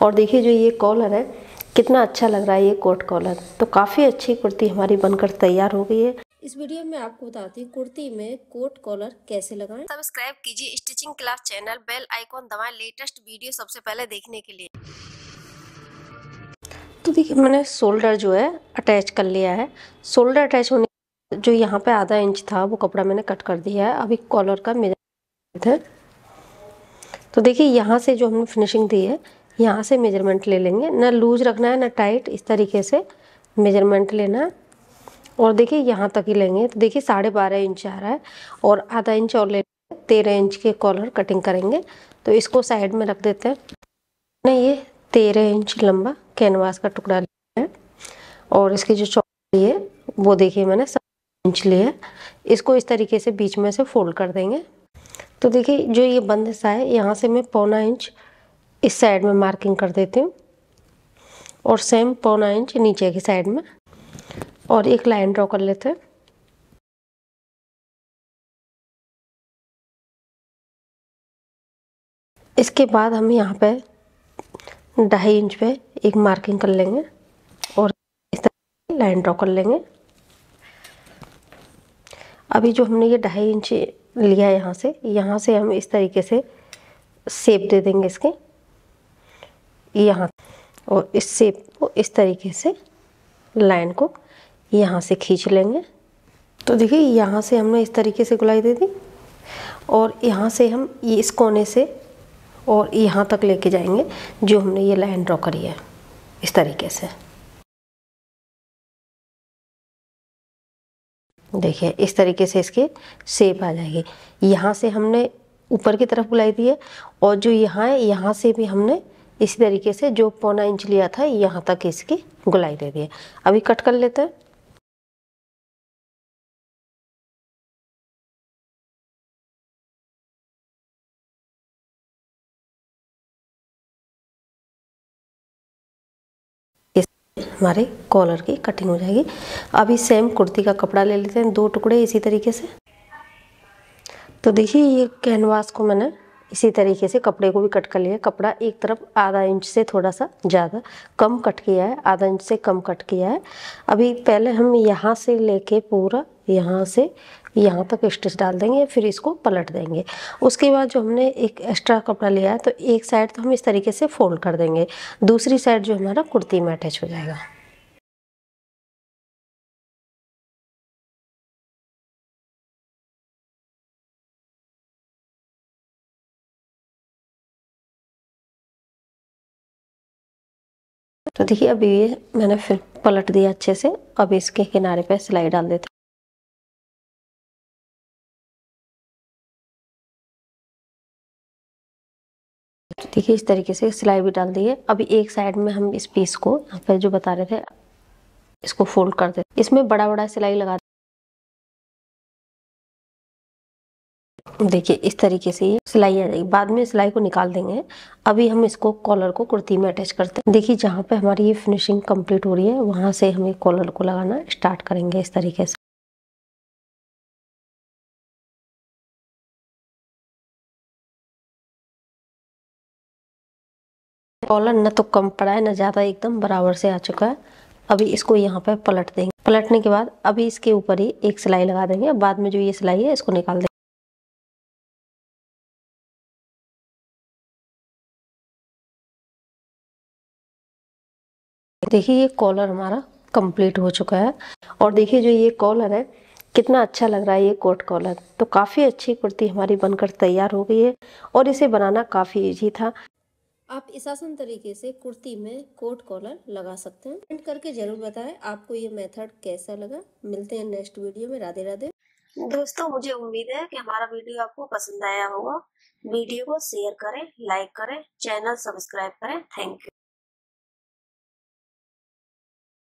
और देखिए जो ये कॉलर है कितना अच्छा लग रहा है ये कोट कॉलर। तो काफ़ी अच्छी कुर्ती हमारी बनकर तैयार हो गई है। इस वीडियो में आपको बताती हूँ कुर्ती में कोट कॉलर कैसे लगाएं। सब्सक्राइब कीजिए stitching class channel, bell icon दबाएं लेटेस्ट वीडियो सबसे पहले देखने के लिए। तो देखिए मैंने शोल्डर जो है अटैच कर लिया है। शोल्डर अटैच होने जो यहाँ पे आधा इंच था वो कपड़ा मैंने कट कर दिया है। अभी कॉलर का मेजरमेंट है। तो देखिए यहाँ से जो हमने फिनिशिंग दी है यहाँ से मेजरमेंट ले लेंगे, ना लूज रखना है ना टाइट, इस तरीके से मेजरमेंट लेना है। और देखिए यहाँ तक ही लेंगे। तो देखिए 12.5 इंच आ रहा है और आधा इंच और ले 13 इंच के कॉलर कटिंग करेंगे। तो इसको साइड में रख देते हैं। मैंने ये 13 इंच लंबा कैनवास का टुकड़ा लिया है और इसकी जो चौड़ाई है वो देखिए मैंने 7 इंच लिया है। इसको इस तरीके से बीच में से फोल्ड कर देंगे। तो देखिए जो ये बंद हिस्सा है यहाँ से मैं 1.25 इंच इस साइड में मार्किंग कर देती हूँ और सेम 1.25 इंच नीचे की साइड में और एक लाइन ड्रॉ कर लेते हैं। इसके बाद हम यहाँ पे 2.5 इंच पे एक मार्किंग कर लेंगे और इस तरह लाइन ड्रॉ कर लेंगे। अभी जो हमने ये 2.5 इंच लिया है यहाँ से हम इस तरीके से शेप दे देंगे इसके यहाँ, और इस शेप को इस तरीके से लाइन को यहाँ से खींच लेंगे। तो देखिए यहाँ से हमने इस तरीके से गोलाई दे दी और यहाँ से हम ये इस कोने से और यहाँ तक लेके जाएंगे जो हमने ये लाइन ड्रॉ करी है इस तरीके से। देखिए इस तरीके से इसकी शेप आ जाएगी। यहाँ से हमने ऊपर की तरफ गोलाई दी है और जो यहाँ है यहाँ से भी हमने इसी तरीके से जो 1.25 इंच लिया था यहाँ तक इसकी गोलाई दे दी है। अभी कट कर लेते हैं। हमारे कॉलर की कटिंग हो जाएगी। अभी सेम कुर्ती का कपड़ा ले लेते हैं 2 टुकड़े इसी तरीके से। तो देखिए ये कैनवास को मैंने इसी तरीके से कपड़े को भी कट कर लिया। कपड़ा एक तरफ आधा इंच से थोड़ा सा ज़्यादा कम कट किया है, आधा इंच से कम कट किया है। अभी पहले हम यहाँ से लेके पूरा यहाँ से यहाँ तक स्टिच डाल देंगे, फिर इसको पलट देंगे। उसके बाद जो हमने एक एक्स्ट्रा कपड़ा लिया है तो एक साइड तो हम इस तरीके से फोल्ड कर देंगे, दूसरी साइड जो हमारा कुर्ती में अटैच हो जाएगा। तो देखिए अभी ये मैंने फिर पलट दिया अच्छे से। अब इसके किनारे पे सिलाई डाल देते हैं। तो देखिए इस तरीके से सिलाई भी डाल दी है। अभी एक साइड में हम इस पीस को यहाँ पे जो बता रहे थे इसको फोल्ड कर देते। इसमें बड़ा बड़ा सिलाई लगा देखिए इस तरीके से ये सिलाई आ जाएगी। बाद में सिलाई को निकाल देंगे। अभी हम इसको कॉलर को कुर्ती में अटैच करते हैं। देखिए जहाँ पे हमारी ये फिनिशिंग कंप्लीट हो रही है वहां से हम ये कॉलर को लगाना स्टार्ट करेंगे इस तरीके से। कॉलर न तो कम पड़ा है न ज्यादा, एकदम बराबर से आ चुका है। अभी इसको यहाँ पे पलट देंगे। पलटने के बाद अभी इसके ऊपर ही एक सिलाई लगा देंगे। बाद में जो ये सिलाई है इसको निकाल देंगे। देखिए ये कॉलर हमारा कंप्लीट हो चुका है और देखिए जो ये कॉलर है कितना अच्छा लग रहा है ये कोट कॉलर। तो काफ़ी अच्छी कुर्ती हमारी बनकर तैयार हो गई है और इसे बनाना काफ़ी इजी था। आप इस आसान तरीके से कुर्ती में कोट कॉलर लगा सकते हैं। कमेंट करके जरूर बताएं आपको ये मेथड कैसा लगा। मिलते हैं नेक्स्ट वीडियो में। राधे राधे। दोस्तों मुझे उम्मीद है कि हमारा वीडियो आपको पसंद आया होगा। वीडियो को शेयर करें, लाइक करें, चैनल सब्सक्राइब करें। Thank you.